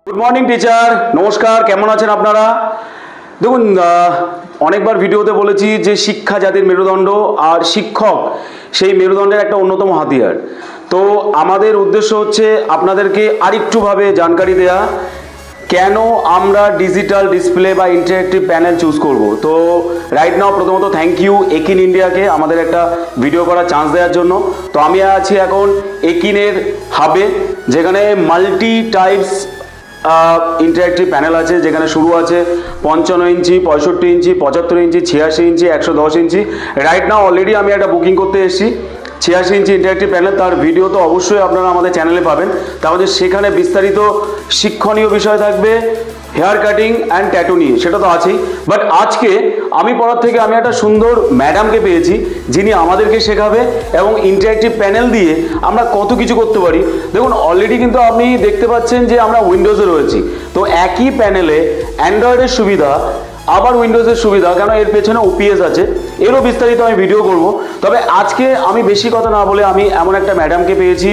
Good morning teacher, নমস্কার। কেমন আছেন আপনারা? দেখুন, অনেকবার ভিডিওতে বলেছি যে শিক্ষা জাতির মেরুদণ্ড, আর শিক্ষক সেই মেরুদণ্ডের একটা অন্যতম হাতিয়ার। তো আমাদের উদ্দেশ্য হচ্ছে আপনাদেরকে আরেকটুভাবে জানকারি দেয়া কেন আমরা ডিজিটাল ডিসপ্লে বা ইন্টারেক্টিভ প্যানেল চুজ করব। তো রাইট নাও প্রথমত থ্যাংক ইউ একিন ইন্ডিয়াকে আমাদের একটা ভিডিও করার চান্স দেওয়ার জন্য। তো আমি আছি এখন একিনের হাবে, যেখানে মাল্টি টাইপস ইন্টারেক্টিভ প্যানেল আছে, যেখানে শুরু আছে 55 ইঞ্চি, 65 ইঞ্চি, 75 ইঞ্চি, 86 ইঞ্চি, 110 ইঞ্চি। রাইট নাও অলরেডি আমি একটা বুকিং করতে এসেছি 86 ইঞ্চি ইন্টারেক্টিভ প্যানেল। তার ভিডিও তো অবশ্যই আপনারা আমাদের চ্যানেলে পাবেন। তাহলে সেখানে বিস্তারিত শিক্ষণীয় বিষয় থাকবে, হেয়ার কাটিং অ্যান্ড ট্যাটু নিয়ে, সেটা তো আছেই। বাট আজকে আমি পড়ার থেকে আমি একটা সুন্দর ম্যাডামকে পেয়েছি, যিনি আমাদেরকে শেখাবে এবং ইন্টারেক্টিভ প্যানেল দিয়ে আমরা কত কিছু করতে পারি। দেখুন, অলরেডি কিন্তু আপনি দেখতে পাচ্ছেন যে আমরা উইন্ডোজে রয়েছি। তো একই প্যানেলে অ্যান্ড্রয়েডের সুবিধা আবার উইন্ডোজের সুবিধা, কেন এর পেছনে ওপিএস আছে, এরও বিস্তারিত আমি ভিডিও করব। তবে আজকে আমি বেশি কথা না বলে আমি এমন একটা ম্যাডামকে পেয়েছি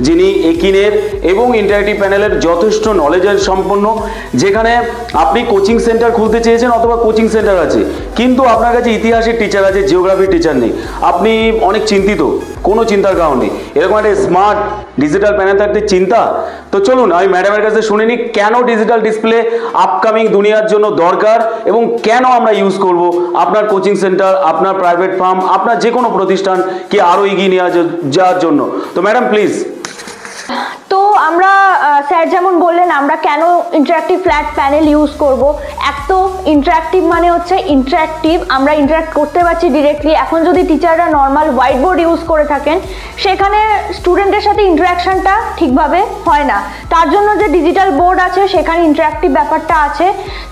যিনি একিনের এবং ইন্টারেক্টিভ প্যানেলের যথেষ্ট নলেজের সম্পন্ন। যেখানে আপনি কোচিং সেন্টার খুলতে চেয়েছেন অথবা কোচিং সেন্টার আছে, কিন্তু আপনার কাছে ইতিহাসের টিচার আছে, জিওগ্রাফির টিচার নেই, আপনি অনেক চিন্তিত, কোনো চিন্তার কারণ নেই। এরকম একটা স্মার্ট ডিজিটাল প্যানেল থাকতে চিন্তা। তো চলুন আমি ম্যাডামের কাছে শুনে নিই কেন ডিজিটাল ডিসপ্লে আপকামিং দুনিয়ার জন্য দরকার এবং কেন আমরা ইউজ করব আপনার কোচিং সেন্টার, আপনার প্রাইভেট ফার্ম, আপনার যে কোনো প্রতিষ্ঠানকে আরও এগিয়ে নিয়ে যাওয়ার জন্য। তো ম্যাডাম প্লিজ। তো আমরা স্যার যেমন বললেন আমরা কেন ইন্টারঅ্যাক্টিভ ফ্ল্যাট প্যানেল ইউজ করব। এক তো ইন্টারঅ্যাক্টিভ মানে হচ্ছে ইন্টারঅ্যাক্টিভ, আমরা ইন্টারঅ্যাক্ট করতে পারছি ডিরেক্টলি। এখন যদি টিচাররা নর্মাল হোয়াইট বোর্ড ইউজ করে থাকেন, সেখানে স্টুডেন্টের সাথে ইন্টারাকশনটা ঠিকভাবে হয় না। তার জন্য যে ডিজিটাল বোর্ড আছে সেখানে ইন্টারঅ্যাক্টিভ ব্যাপারটা আছে।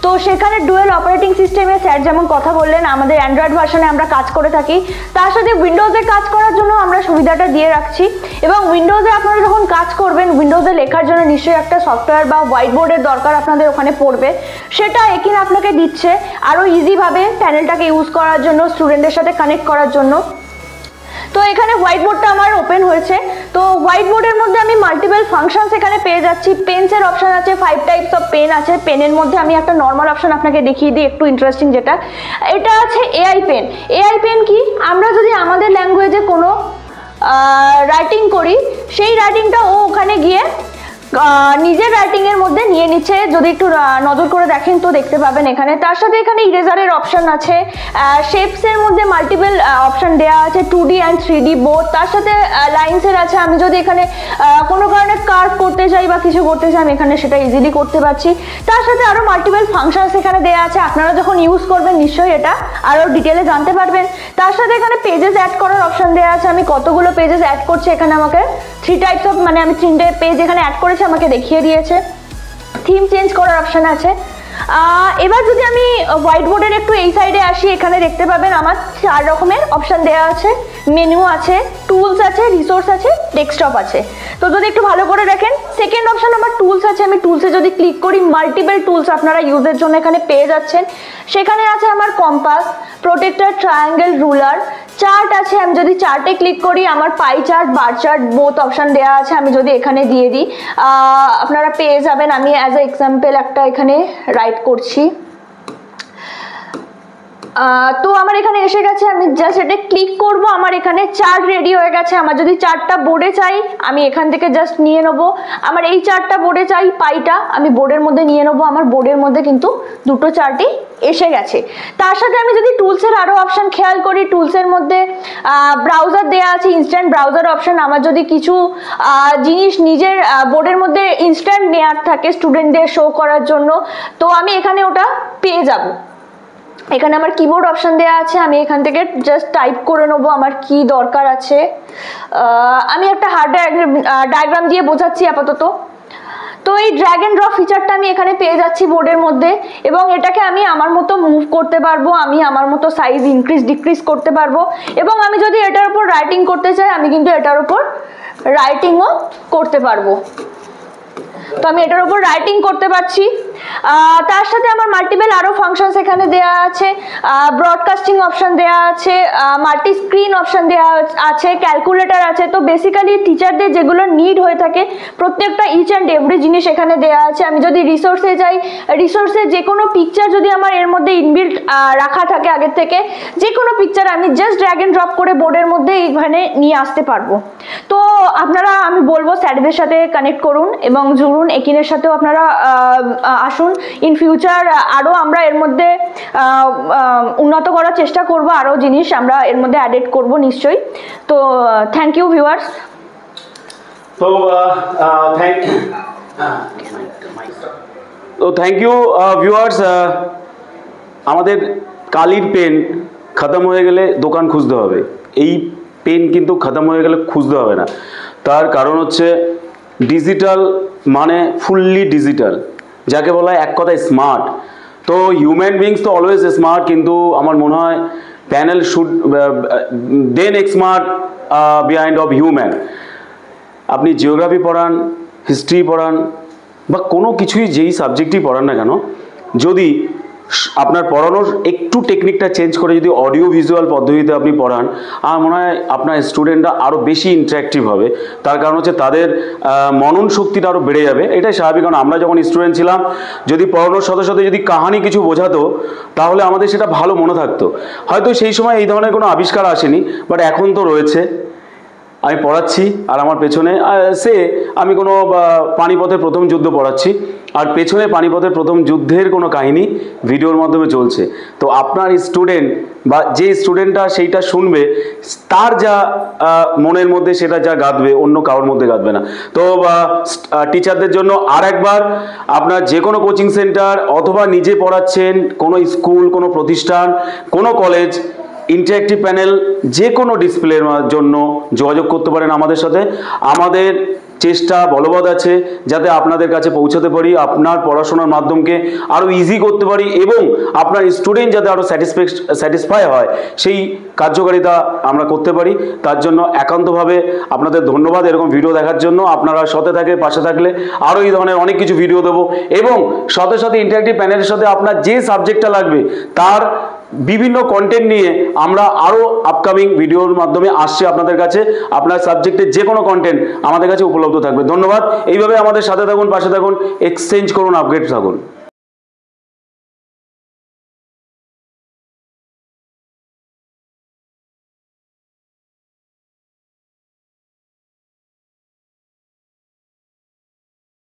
তো সেখানে ডুয়েল অপারেটিং সিস্টেমে স্যার যেমন কথা বললেন, আমাদের অ্যান্ড্রয়েড ভার্সনে আমরা কাজ করে থাকি, তার সাথে উইন্ডোজে কাজ করার জন্য আমরা সুবিধাটা দিয়ে রাখছি। এবং উইন্ডোজে আপনারা যখন কাজ করবেন, উইন্ডোজে লেখার জন্য নিশ্চয়ই একটা সফটওয়্যার বা হোয়াইট বোর্ডের দরকার আপনাদের ওখানে পড়বে, সেটা একিন আপনাকে দিচ্ছে আরও ইজিভাবে প্যানেলটাকে ইউজ করার জন্য, স্টুডেন্টদের সাথে কানেক্ট করার জন্য। তো এখানে হোয়াইট বোর্ডটা আমার ওপেন হয়েছে। তো হোয়াইট বোর্ডের মধ্যে আমি মাল্টিপল ফাংশনস এখানে পেয়ে যাচ্ছি। পেন্সের অপশন আছে, 5 টাইপস অফ পেন আছে। পেনের মধ্যে আমি একটা নর্মাল অপশন আপনাকে দেখিয়ে দিই, একটু ইন্টারেস্টিং যেটা, এটা আছে এআই পেন। এআই পেন কি, আমরা যদি আমাদের ল্যাঙ্গুয়েজে কোনো রাইটিং করি, সেই রাইটিংটা ও ওখানে গিয়ে নিজের রাইটিং এর মধ্যে নিয়ে নিচ্ছে। যদি একটু নজর করে দেখেন তো দেখতে পাবেন এখানে। তার সাথে এখানে ইরেজারের অপশন আছে, শেপস এর মধ্যে মাল্টিপল অপশন দেওয়া আছে, 2D অ্যান্ড 3D বোথ। তার সাথে লাইনসের আছে, আমি যদি এখানে কোনো কারণে কার্ভ করতে চাই বা কিছু করতে চাই, আমি এখানে সেটা ইজিলি করতে পারছি। তার সাথে আরও মাল্টিপল ফাংশনস এখানে দেওয়া আছে, আপনারা যখন ইউজ করবেন নিশ্চয়ই এটা আরও ডিটেলে জানতে পারবেন। তার সাথে এখানে পেজেস অ্যাড করার অপশন দেওয়া আছে, আমি কতগুলো পেজেস অ্যাড করছি এখানে আমাকে 3 টাইপস অফ, মানে আমি 3টে পেজ এখানে অ্যাড করেছি, আমাকে দেখিয়ে দিয়েছে। থিম চেঞ্জ করার অপশন আছে। এবার যদি আমি হোয়াইট বোর্ডের একটু এই সাইডে আসি, এখানে দেখতে পাবেন আমার 4 রকমের অপশন দেওয়া আছে, মেনু আছে, টুলস আছে, রিসোর্স আছে, ডেস্কটপ আছে। তো যদি একটু ভালো করে দেখেন, সেকেন্ড অপশন আমার টুলস আছে। আমি টুলসে যদি ক্লিক করি, মাল্টিপল টুলস আপনারা ইউজের জন্য এখানে পেয়ে যাচ্ছেন। সেখানে আছে আমার compass, protector, triangle, ruler, chart আছে। আমি যদি চার্টে ক্লিক করি, আমার pie chart, bar chart both option দেওয়া আছে। আমি যদি এখানে দিয়ে দিই, আপনারা পেয়ে যাবেন। আমি অ্যাজ এ এক্সাম্পল একটা এখানে রাইট করছি। তো আমার এখানে এসে গেছে, আমি জাস্ট এটা ক্লিক করব, আমার এখানে চার্ট রেডি হয়ে গেছে। আমার যদি চার্টটা বোর্ডে চাই, আমি এখান থেকে জাস্ট নিয়ে নেবো। আমার এই চার্টটা বোর্ডে চাই, পাইটা আমি বোর্ডের মধ্যে নিয়ে নেবো। আমার বোর্ডের মধ্যে কিন্তু দুটো চার্টই এসে গেছে। তার সাথে আমি যদি টুলসের আরও অপশন খেয়াল করি, টুলসের মধ্যে ব্রাউজার দেওয়া আছে, ইনস্ট্যান্ট ব্রাউজার অপশন। আমার যদি কিছু জিনিস নিজের বোর্ডের মধ্যে ইনস্ট্যান্ট নেওয়ার থাকে স্টুডেন্টদের শো করার জন্য, তো আমি এখানে ওটা পেয়ে যাব। এখানে আমার কিবোর্ড অপশন দেওয়া আছে, আমি এখান থেকে জাস্ট টাইপ করে নেবো আমার কি দরকার আছে। আমি একটা হার্ড ডায়াগ্রাম দিয়ে বোঝাচ্ছি আপাতত। তো এই ড্র্যাগ এন্ড ড্রপ ফিচারটা আমি এখানে পেয়ে যাচ্ছি বোর্ডের মধ্যে, এবং এটাকে আমি আমার মতো মুভ করতে পারবো, আমি আমার মতো সাইজ ইনক্রিজ ডিক্রিজ করতে পারবো। এবং আমি যদি এটার উপর রাইটিং করতে চাই, আমি কিন্তু এটার উপর রাইটিংও করতে পারবো। তো আমি এটার উপর রাইটিং করতে পারছি। তার সাথে আমার মাল্টিপল আরো ফাংশনস এখানে দেওয়া আছে, ব্রডকাস্টিং অপশন দেওয়া আছে, মাল্টি স্ক্রিন অপশন দেওয়া আছে, ক্যালকুলেটর আছে। তো বেসিক্যালি টিচারদের যেগুলো নিড হয়ে থাকে প্রত্যেকটা ইচ অ্যান্ড এভরি জিনিস এখানে দেওয়া আছে। আমি যদি রিসোর্সে যাই, রিসোর্সে যে কোনো পিকচার যদি আমার এর মধ্যে ইনবিল্ট রাখা থাকে আগের থেকে, যে কোনো পিকচার আমি জাস্ট ড্র্যাগ এন্ড ড্রপ করে বোর্ডের মধ্যে এখানে নিয়ে আসতে পারবো। তো আপনারা, আমি বলবো স্যারদের সাথে কানেক্ট করুন এবং জুড়ুন, একিনের সাথেও আপনারা আসুন। ইন ফিউচার আরও আমরা এর মধ্যে উন্নত করার চেষ্টা করব, আরও জিনিস আমরা এর মধ্যে অ্যাডেড করব নিশ্চয়ই। তো থ্যাংক ইউ ভিউয়ার্স। তো থ্যাংক ইউ ভিউয়ার্স। আমাদের কালির পেন খতম হয়ে গেলে দোকান খুঁজতে হবে, এই পেন কিন্তু খতম হয়ে গেলে খুঁজতে হবে না। তার কারণ হচ্ছে ডিজিটাল মানে ফুললি ডিজিটাল, যাকে বলা হয় এক কথায় স্মার্ট। তো হিউম্যান বিংস তো অলওয়েজ স্মার্ট, কিন্তু আমার মনে হয় panel should then smart behind of human. আপনি জিওগ্রাফি পড়ান, হিস্ট্রি পড়ান বা কোনো কিছুই, যেই সাবজেক্টই পড়ান না কেন, যদি আপনার পড়ানোর একটু টেকনিকটা চেঞ্জ করে যদি অডিও ভিজুয়াল পদ্ধতিতে আপনি পড়ান, আমার মনে হয় আপনার স্টুডেন্টরা আরও বেশি ইন্টারেক্টিভ হবে। তার কারণ হচ্ছে তাদের মনন শক্তিটা আরও বেড়ে যাবে। এটাই স্বাভাবিক, কারণ আমরা যখন স্টুডেন্ট ছিলাম যদি পড়ানোর সাথে সাথে যদি কাহানি কিছু বোঝাতো তাহলে আমাদের সেটা ভালো মনে থাকতো। হয়তো সেই সময় এই ধরনের কোনো আবিষ্কার আসেনি, বাট এখন তো রয়েছে। আমি পড়াচ্ছি আর আমার পেছনে আমি কোনো পানিপথের প্রথম যুদ্ধ পড়াচ্ছি, আর পেছনে পানিপথের প্রথম যুদ্ধের কোনো কাহিনী ভিডিওর মাধ্যমে চলছে। তো আপনার স্টুডেন্ট বা যে স্টুডেন্টটা সেইটা শুনবে, তার যা মনের মধ্যে সেটা যা গাঁথবে, অন্য কারোর মধ্যে গাঁথবে না। তো টিচারদের জন্য আর একবার, আপনার যে কোনো কোচিং সেন্টার অথবা নিজে পড়াচ্ছেন, কোনো স্কুল, কোনো প্রতিষ্ঠান, কোনো কলেজ, ইন্টারেক্টিভ প্যানেল যে কোনো ডিসপ্লের জন্য যোগাযোগ করতে পারেন আমাদের সাথে। আমাদের চেষ্টা বলবৎ আছে যাতে আপনাদের কাছে পৌঁছাতে পারি, আপনার পড়াশোনার মাধ্যমকে আরও ইজি করতে পারি এবং আপনার স্টুডেন্ট যাতে আরও স্যাটিসফাই হয়, সেই কার্যকারিতা আমরা করতে পারি। তার জন্য একান্তভাবে আপনাদের ধন্যবাদ এরকম ভিডিও দেখার জন্য। আপনারা সাথে পাশে থাকলে আরও এই ধরনের অনেক কিছু ভিডিও দেবো, এবং সাথে সাথে ইন্টারেক্টিভ প্যানেলের সাথে আপনার যে সাবজেক্টটা লাগবে তার বিভিন্ন কন্টেন্ট নিয়ে আমরা আরও আপকামিং ভিডিওর মাধ্যমে আসছি আপনাদের কাছে। আপনার সাবজেক্টের যে কোনো কন্টেন্ট আমাদের কাছে উপলব্ধ থাকবে। ধন্যবাদ। এইভাবে আমাদের সাথে থাকুন, পাশে থাকুন, এক্সচেঞ্জ করুন, আপগ্রেড থাকুন।